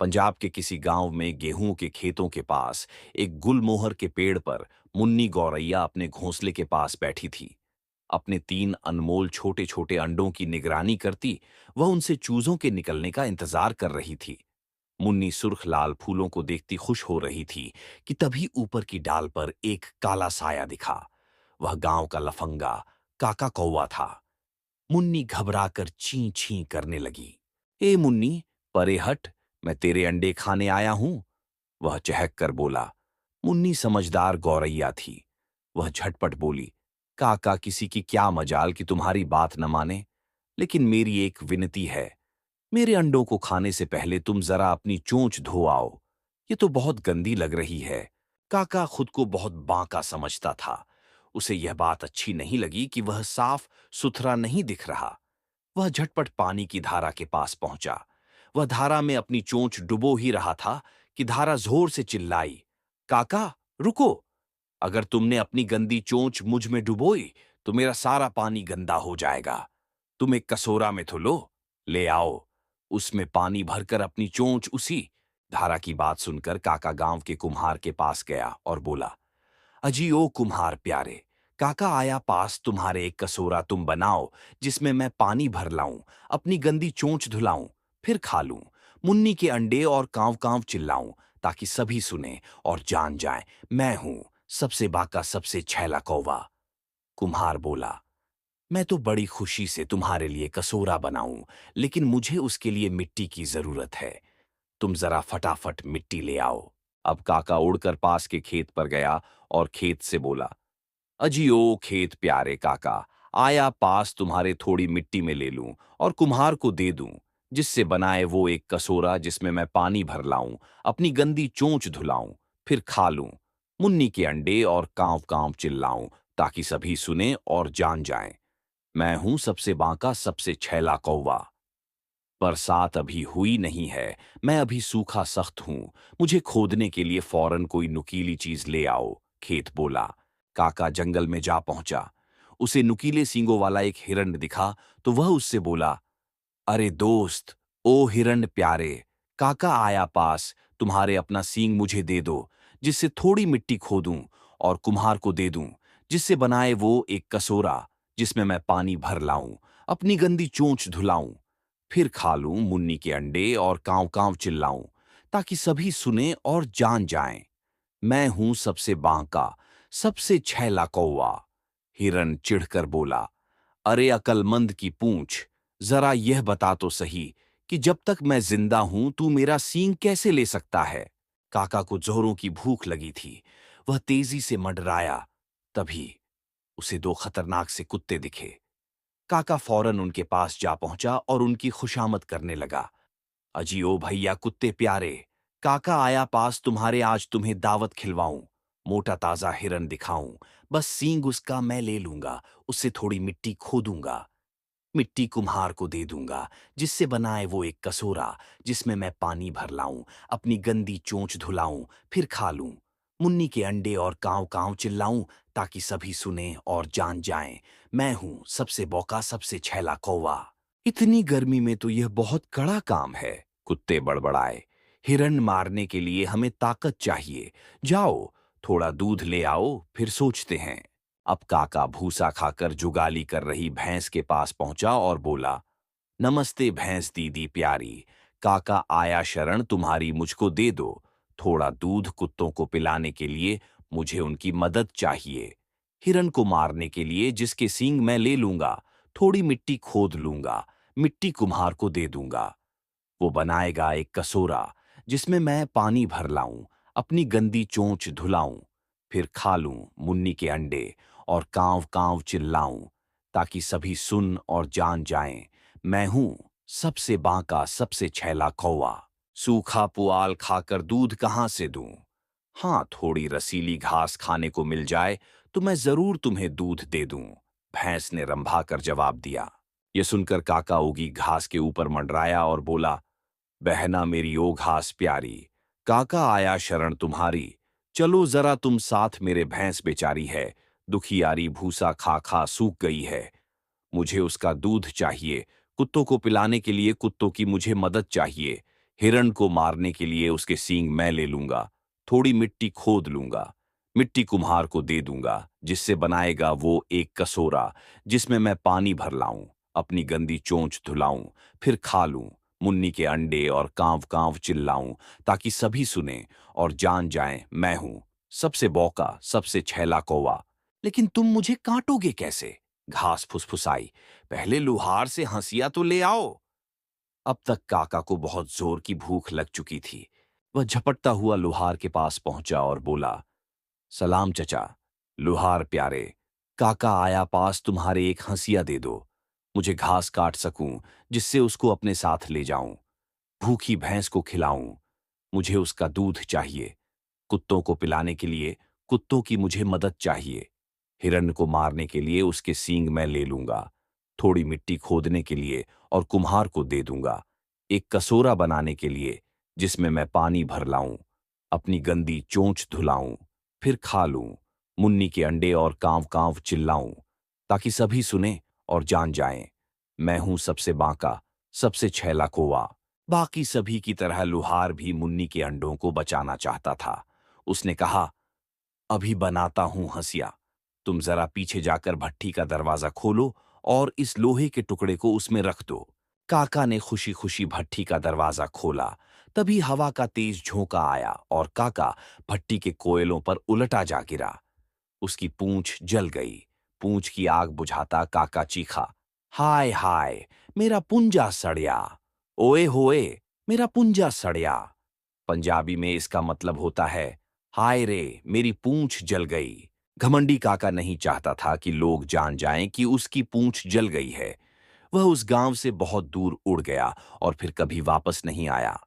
पंजाब के किसी गांव में गेहूं के खेतों के पास एक गुलमोहर के पेड़ पर मुन्नी गौरैया अपने घोंसले के पास बैठी थी। अपने 3 अनमोल छोटे छोटे अंडों की निगरानी करती वह उनसे चूजों के निकलने का इंतजार कर रही थी। मुन्नी सुर्ख लाल फूलों को देखती खुश हो रही थी कि तभी ऊपर की डाल पर एक काला साया दिखा। वह गांव का लफंगा काका कौवा था। मुन्नी घबराकर ची छी करने लगी। ए मुन्नी, परे हट, मैं तेरे अंडे खाने आया हूं, वह चहक कर बोला। मुन्नी समझदार गौरैया थी। वह झटपट बोली, काका किसी की क्या मजाल कि तुम्हारी बात न माने, लेकिन मेरी एक विनती है। मेरे अंडों को खाने से पहले तुम जरा अपनी चोंच धो आओ। ये तो बहुत गंदी लग रही है। काका खुद को बहुत बांका समझता था। उसे यह बात अच्छी नहीं लगी कि वह साफ सुथरा नहीं दिख रहा। वह झटपट पानी की धारा के पास पहुंचा। वह धारा में अपनी चोंच डुबो ही रहा था कि धारा जोर से चिल्लाई, काका, रुको! अगर तुमने अपनी गंदी चोंच मुझ में डुबोई तो मेरा सारा पानी गंदा हो जाएगा। तुम एक कसोरा में तो लो, ले आओ। उसमें पानी भरकर अपनी चोंच उसी धारा की बात सुनकर काका गांव के कुम्हार के पास गया और बोला, अजी ओ कुम्हार प्यारे, काका आया पास, तुम्हारे एक कसोरा तुम बनाओ जिसमें मैं पानी भर लाऊं, अपनी गंदी चोंच धुलाऊं, फिर खा लूं, मुन्नी के अंडे और कांव कांव चिल्लाऊं, ताकि सभी सुने और जान जाएं मैं हूं सबसे बाका सबसे छैला कौवा। कुम्हार बोला, मैं तो बड़ी खुशी से तुम्हारे लिए कसोरा बनाऊं, लेकिन मुझे उसके लिए मिट्टी की जरूरत है। तुम जरा फटाफट मिट्टी ले आओ। अब काका उड़कर पास के खेत पर गया और खेत से बोला, अजी ओ खेत प्यारे काका, आया पास तुम्हारे थोड़ी मिट्टी में ले लूं और कुम्हार को दे दूं, जिससे बनाए वो एक कसोरा जिसमें मैं पानी भर लाऊं, अपनी गंदी चोंच धुलाऊं, फिर खा लूं, मुन्नी के अंडे और कांव कांव चिल्लाऊं, ताकि सभी सुने और जान जाएं मैं हूं सबसे बांका सबसे छैला कौवा। बरसात अभी हुई नहीं है, मैं अभी सूखा सख्त हूं, मुझे खोदने के लिए फौरन कोई नुकीली चीज ले आओ, खेत बोला। काका जंगल में जा पहुंचा। उसे नुकीले सींगों वाला एक हिरण दिखा तो वह उससे बोला, अरे दोस्त, ओ हिरण प्यारे, काका आया पास, तुम्हारे अपना सींग मुझे दे दो, जिससे थोड़ी मिट्टी खोदूं और कुम्हार को दे दूं, जिससे बनाए वो एक कसोरा जिसमें मैं पानी भर लाऊं, अपनी गंदी चोंच धुलाऊं, फिर खा लूं मुन्नी के अंडे और कांव कांव चिल्लाऊं, ताकि सभी सुने और जान जाएं मैं हूं सबसे बांका सबसे छैला कौवा। हिरन चिढ़कर बोला, अरे अकलमंद की पूंछ, जरा यह बता तो सही कि जब तक मैं जिंदा हूं तू मेरा सींग कैसे ले सकता है। काका को जोरों की भूख लगी थी। वह तेजी से मंडराया। तभी उसे 2 खतरनाक से कुत्ते दिखे। काका फौरन उनके पास जा पहुंचा और उनकी खुशामद करने लगा। अजी ओ भैया कुत्ते प्यारे, काका आया पास तुम्हारे, आज तुम्हें दावत खिलवाऊं, मोटा ताजा हिरन दिखाऊं, बस सींग उसका मैं ले लूंगा, उससे थोड़ी मिट्टी खोदूंगा, मिट्टी कुम्हार को दे दूंगा, जिससे बनाए वो एक कसोरा जिसमें मैं पानी भर लाऊं, अपनी गंदी चोंच धुलाऊं, फिर खा लूं, मुन्नी के अंडे और कांव कांव चिल्लाऊं, ताकि सभी सुने और जान जाएं मैं हूं सबसे बौका सबसे छैला कौवा। इतनी गर्मी में तो यह बहुत कड़ा काम है, कुत्ते बड़बड़ाए। हिरन मारने के लिए हमें ताकत चाहिए। जाओ, थोड़ा दूध ले आओ, फिर सोचते हैं। अब काका भूसा खाकर जुगाली कर रही भैंस के पास पहुंचा और बोला, नमस्ते भैंस दीदी प्यारी, काका आया शरण तुम्हारी, मुझको दे दो थोड़ा दूध, कुत्तों को पिलाने के लिए मुझे उनकी मदद चाहिए। हिरन को मारने के लिए जिसके सींग मैं ले लूंगा, थोड़ी मिट्टी खोद लूंगा, मिट्टी कुम्हार को दे दूंगा, वो बनाएगा एक कसोरा जिसमें मैं पानी भर लाऊं, अपनी गंदी चोंच धुलाऊं, फिर खा लूं मुन्नी के अंडे और कांव कांव चिल्लाऊं, ताकि सभी सुन और जान जाएं मैं हूं सबसे बांका सबसे छैला कौवा। सूखा पुआल खाकर दूध कहाँ से दूं? हाँ, थोड़ी रसीली घास खाने को मिल जाए तो मैं जरूर तुम्हें दूध दे दूं, भैंस ने रंभा कर जवाब दिया। यह सुनकर काका उगी घास के ऊपर मंडराया और बोला, बहना मेरी ओ घास प्यारी, काका आया शरण तुम्हारी, चलो जरा तुम साथ, मेरे भैंस बेचारी है, दुखियारी भूसा खा खा सूख गई है, मुझे उसका दूध चाहिए, कुत्तों को पिलाने के लिए कुत्तों की मुझे मदद चाहिए। हिरण को मारने के लिए उसके सींग मैं ले लूंगा, थोड़ी मिट्टी खोद लूंगा, मिट्टी कुम्हार को दे दूंगा, जिससे बनाएगा वो एक कसोरा, जिसमें मैं पानी भर लाऊं, अपनी गंदी चोंच धुलाऊं, फिर खा लूं, मुन्नी के अंडे और कांव कांव चिल्लाऊं, ताकि सभी सुने और जान जाएं मैं हूं सबसे बौका, सबसे छैला कौवा। लेकिन तुम मुझे काटोगे कैसे? घास फुसफुसाई। पहले लुहार से हंसिया तो ले आओ। अब तक काका को बहुत जोर की भूख लग चुकी थी। वह झपटता हुआ लुहार के पास पहुंचा और बोला, सलाम चचा। लुहार प्यारे, काका आया पास तुम्हारे एक हंसिया दे दो, मुझे घास काट सकूं, जिससे उसको अपने साथ ले जाऊं, भूखी भैंस को खिलाऊं, मुझे उसका दूध चाहिए, कुत्तों को पिलाने के लिए कुत्तों की मुझे मदद चाहिए, हिरण को मारने के लिए उसके सींग मैं ले लूंगा, थोड़ी मिट्टी खोदने के लिए और कुम्हार को दे दूंगा, एक कसोरा बनाने के लिए जिसमें मैं पानी भर लाऊं, अपनी गंदी चोंच धुलाऊं, फिर खा लूं, मुन्नी के अंडे और कांव कांव चिल्लाऊं, ताकि सभी सुने और जान जाएं मैं हूं सबसे बांका, सबसे छैला कोवा। बाकी सभी की तरह लुहार भी मुन्नी के अंडों को बचाना चाहता था। उसने कहा, अभी बनाता हूं हंसिया, तुम जरा पीछे जाकर भट्ठी का दरवाजा खोलो और इस लोहे के टुकड़े को उसमें रख दो। काका ने खुशी खुशी भट्ठी का दरवाजा खोला। तभी हवा का तेज झोंका आया और काका भट्टी के कोयलों पर उलटा जा गिरा। उसकी पूंछ जल गई। पूंछ की आग बुझाता काका चीखा, हाय हाय, मेरा पुंजा सड़या, ओए होए, मेरा पुंजा सड़या। पंजाबी में इसका मतलब होता है, हाय रे, मेरी पूंछ जल गई। घमंडी काका नहीं चाहता था कि लोग जान जाएं कि उसकी पूंछ जल गई है। वह उस गांव से बहुत दूर उड़ गया और फिर कभी वापस नहीं आया।